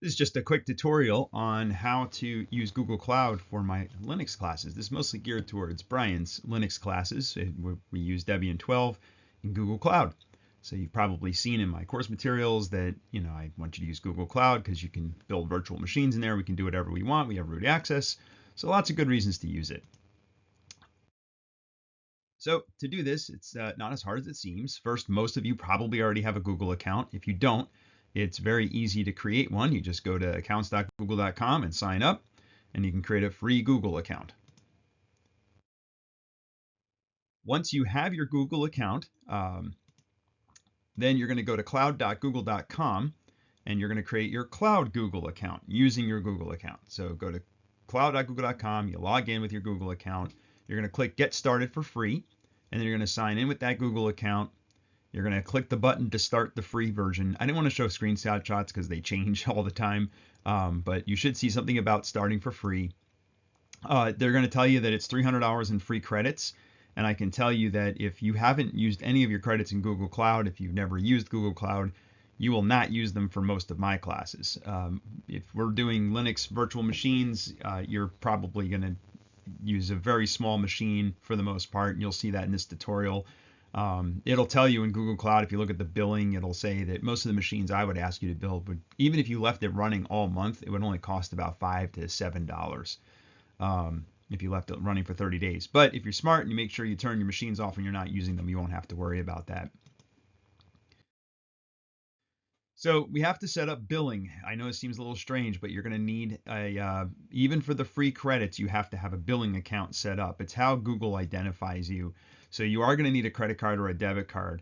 This is just a quick tutorial on how to use Google Cloud for my Linux classes. This is mostly geared towards Brian's Linux classes. We use Debian 12 in Google Cloud. So you've probably seen in my course materials that, I want you to use Google Cloud because you can build virtual machines in there. We can do whatever we want. We have root access. So lots of good reasons to use it. So to do this, it's not as hard as it seems. First, most of you probably already have a Google account. If you don't, it's very easy to create one. You just go to accounts.google.com and sign up, and you can create a free Google account. Once you have your Google account, then you're going to go to cloud.google.com, and you're going to create your Cloud Google account using your Google account. So go to cloud.google.com, you log in with your Google account, you're going to click Get Started for free, and then you're going to sign in with that Google account. You're going to click the button to start the free version. I didn't want to show screenshot shots because they change all the time, but you should see something about starting for free. They're going to tell you that it's $300 in free credits, and I can tell you that if you haven't used any of your credits in Google Cloud, if you've never used Google Cloud, you will not use them for most of my classes. If we're doing Linux virtual machines, you're probably going to use a very small machine for the most part, and you'll see that in this tutorial. It'll tell you in Google Cloud, if you look at the billing, it'll say that most of the machines I would ask you to build would, even if you left it running all month, it would only cost about $5 to $7 if you left it running for 30 days. But if you're smart and you make sure you turn your machines off when you're not using them, you won't have to worry about that. So we have to set up billing. I know it seems a little strange, but you're going to need even for the free credits, you have to have a billing account set up. It's how Google identifies you. So you are going to need a credit card or a debit card.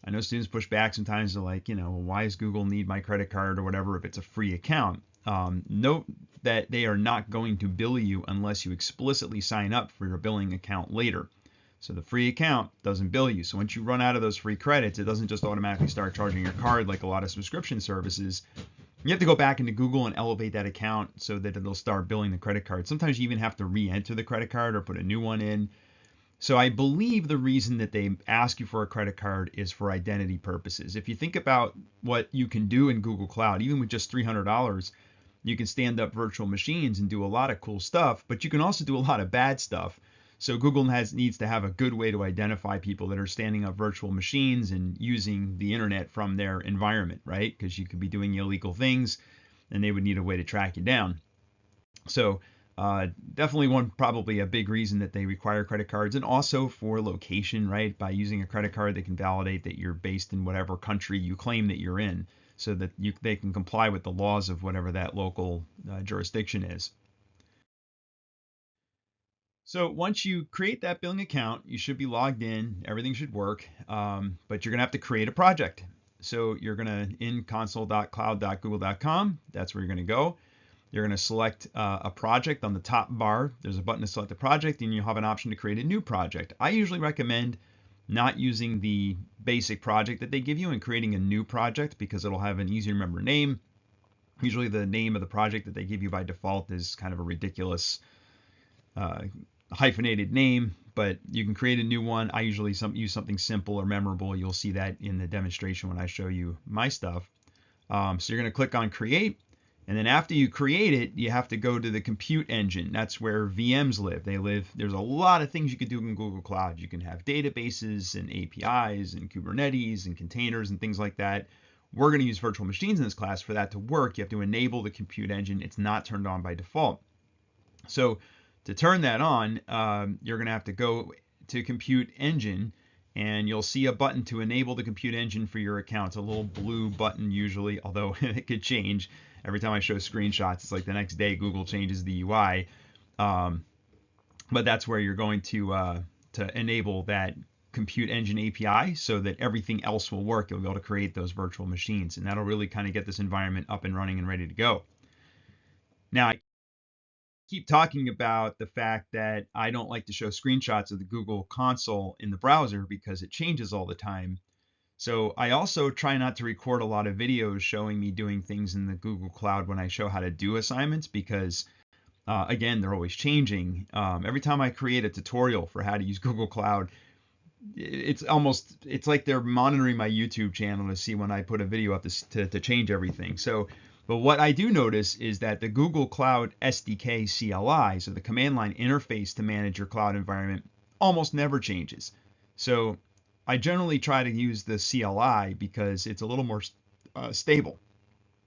I know students push back sometimes. They're like, well, why does Google need my credit card or whatever if it's a free account? Note that they are not going to bill you unless you explicitly sign up for your billing account later. So the free account doesn't bill you. So once you run out of those free credits, it doesn't just automatically start charging your card like a lot of subscription services. You have to go back into Google and elevate that account so that it'll start billing the credit card. Sometimes you even have to re-enter the credit card or put a new one in. So I believe the reason that they ask you for a credit card is for identity purposes. If you think about what you can do in Google Cloud, even with just $300, you can stand up virtual machines and do a lot of cool stuff, but you can also do a lot of bad stuff. So Google needs to have a good way to identify people that are standing up virtual machines and using the internet from their environment, right? Because you could be doing illegal things and they would need a way to track you down. So definitely probably a big reason that they require credit cards, and also for location, right? By using a credit card, they can validate that you're based in whatever country you claim that you're in, so that they can comply with the laws of whatever that local jurisdiction is. So once you create that billing account, you should be logged in, everything should work, but you're gonna have to create a project. So you're gonna, in console.cloud.google.com, that's where you're gonna go. You're gonna select a project on the top bar. There's a button to select a project, and you'll have an option to create a new project. I usually recommend not using the basic project that they give you and creating a new project because it'll have an easy to remember name. Usually the name of the project that they give you by default is kind of a ridiculous hyphenated name, but you can create a new one. I usually use something simple or memorable. You'll see that in the demonstration when I show you my stuff. So you're going to click on create, and then after you create it, you have to go to the compute engine. That's where VMs live. There's a lot of things you could do in Google Cloud. You can have databases and APIs and Kubernetes and containers and things like that. We're going to use virtual machines in this class. For that to work, you have to enable the compute engine. It's not turned on by default. So to turn that on, you're going to have to go to Compute Engine, and you'll see a button to enable the Compute Engine for your account. It's a little blue button usually, although it could change. Every time I show screenshots, it's like the next day Google changes the UI. But that's where you're going to enable that Compute Engine API so that everything else will work. You'll be able to create those virtual machines, and that'll really kind of get this environment up and running and ready to go. Now, keep talking about the fact that I don't like to show screenshots of the Google console in the browser because it changes all the time. So I also try not to record a lot of videos showing me doing things in the Google Cloud when I show how to do assignments because again, they're always changing. Every time I create a tutorial for how to use Google Cloud, it's like they're monitoring my YouTube channel to see when I put a video up to change everything. So But what I do notice is that the Google Cloud SDK CLI, so the command line interface to manage your cloud environment, almost never changes. So I generally try to use the CLI because it's a little more stable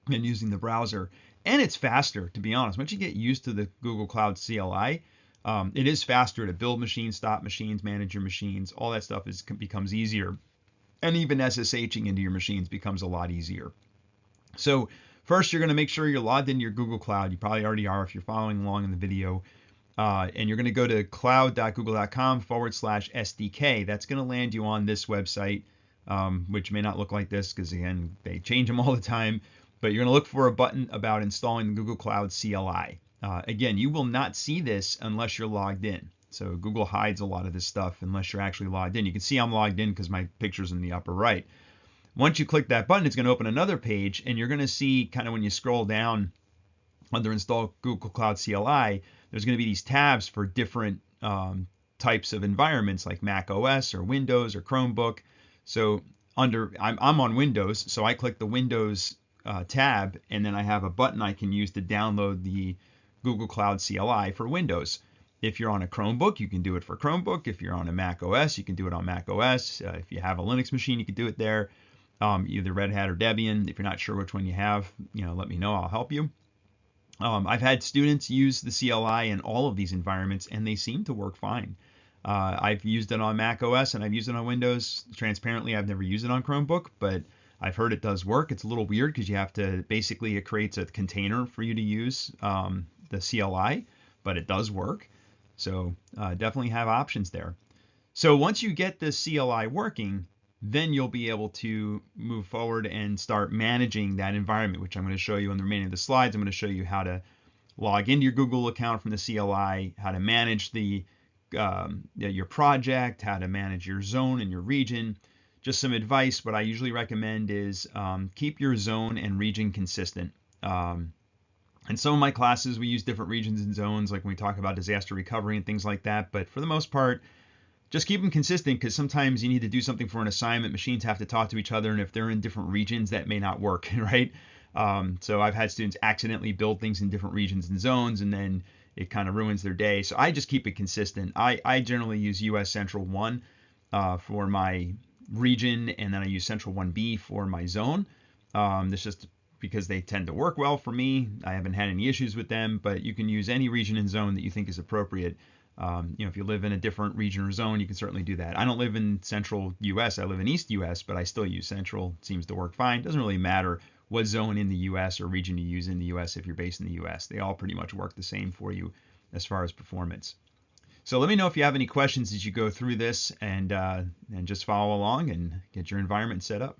than using the browser. And it's faster, to be honest. Once you get used to the Google Cloud CLI, it is faster to build machines, stop machines, manage your machines. All that stuff becomes easier. And even SSHing into your machines becomes a lot easier. So first, you're going to make sure you're logged into your Google Cloud. You probably already are if you're following along in the video. And you're going to go to cloud.google.com/SDK. That's going to land you on this website, which may not look like this because, again, they change them all the time. But you're going to look for a button about installing the Google Cloud CLI. Again, you will not see this unless you're logged in. So Google hides a lot of this stuff unless you're actually logged in. You can see I'm logged in because my picture's in the upper right. Once you click that button, it's going to open another page, and you're going to see kind of when you scroll down under Install Google Cloud CLI, there's going to be these tabs for different types of environments like Mac OS or Windows or Chromebook. So I'm on Windows, so I click the Windows tab, and then I have a button I can use to download the Google Cloud CLI for Windows. If you're on a Chromebook, you can do it for Chromebook. If you're on a Mac OS, you can do it on Mac OS. If you have a Linux machine, you can do it there. Either Red Hat or Debian. If you're not sure which one you have, let me know. I'll help you. I've had students use the CLI in all of these environments, and they seem to work fine. I've used it on Mac OS and I've used it on Windows. Transparently, I've never used it on Chromebook, but I've heard it does work. It's a little weird because you have to basically, it creates a container for you to use the CLI, but it does work. So definitely have options there. So once you get the CLI working, then you'll be able to move forward and start managing that environment, which I'm going to show you on the remaining of the slides. I'm going to show you how to log into your Google account from the CLI, how to manage your project, how to manage your zone and your region. Just some advice. What I usually recommend is keep your zone and region consistent. In some of my classes, we use different regions and zones, like when we talk about disaster recovery and things like that. But for the most part, just keep them consistent, because sometimes you need to do something for an assignment. Machines have to talk to each other, and if they're in different regions, that may not work, right? So I've had students accidentally build things in different regions and zones, and then it kind of ruins their day. So I just keep it consistent. I generally use US Central 1 for my region, and then I use Central 1B for my zone. This just because they tend to work well for me. I haven't had any issues with them, but you can use any region and zone that you think is appropriate. If you live in a different region or zone, you can certainly do that. I don't live in Central US. I live in East US, but I still use Central. It seems to work fine. Doesn't really matter what zone in the US or region you use in the US if you're based in the US. They all pretty much work the same for you as far as performance. So let me know if you have any questions as you go through this, and just follow along and get your environment set up.